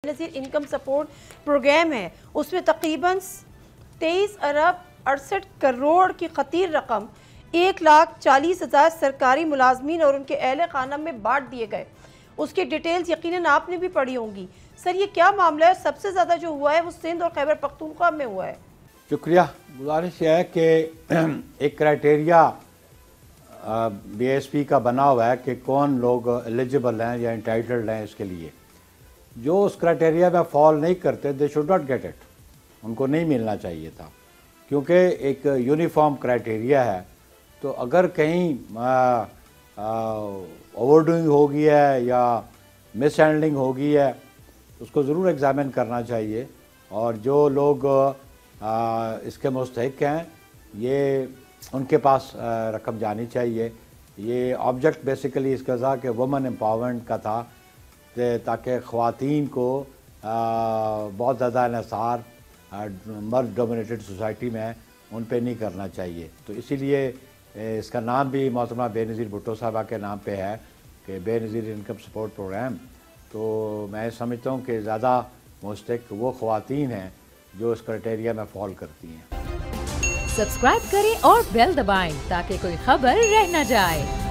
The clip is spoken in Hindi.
बेनज़ीर इनकम सपोर्ट प्रोग्राम है, उसमें तकरीबन 23 अरब 68 करोड़ की खतीर रकम 1,40,000 सरकारी मुलाजमीन और उनके अहले खाना में बांट दिए गए। उसकी डिटेल्स यकीनन आपने भी पढ़ी होंगी। सर, ये क्या मामला है? सबसे ज़्यादा जो हुआ है वो सिंध और खैबर पख्तूनख्वा में हुआ है। शुक्रिया। गुजारिश है कि एक क्राइटेरिया BSP का बना हुआ है कि कौन लोग एलिजिबल हैं या इंटाइटल्ड हैं इसके लिए। जो उस क्राइटेरिया में फॉल नहीं करते they should not get it, उनको नहीं मिलना चाहिए था, क्योंकि एक यूनिफॉर्म क्राइटेरिया है। तो अगर कहीं ओवरडूइंग हो गई है या मिस हैंडलिंग हो गई है उसको ज़रूर एग्ज़ामिन करना चाहिए, और जो लोग इसके मुस्तहिक हैं ये उनके पास रकम जानी चाहिए। ये ऑब्जेक्ट बेसिकली इसका था कि वुमेन एम्पावरमेंट का था, ताकि ख़वातीन को बहुत ज़्यादा इन्हिसार मर्द डोमिनेटेड सोसाइटी में उन पे नहीं करना चाहिए। तो इसीलिए इसका नाम भी मोहतरमा बेनज़ीर भुट्टो साहबा के नाम पे है कि बेनज़ीर इनकम सपोर्ट प्रोग्राम। तो मैं समझता हूँ कि ज़्यादा मुस्तहिक वो ख़वातीन हैं जो इस क्राइटेरिया में फॉल करती हैं। सब्सक्राइब करें और बेल दबाएं ताकि कोई खबर रह न जाए।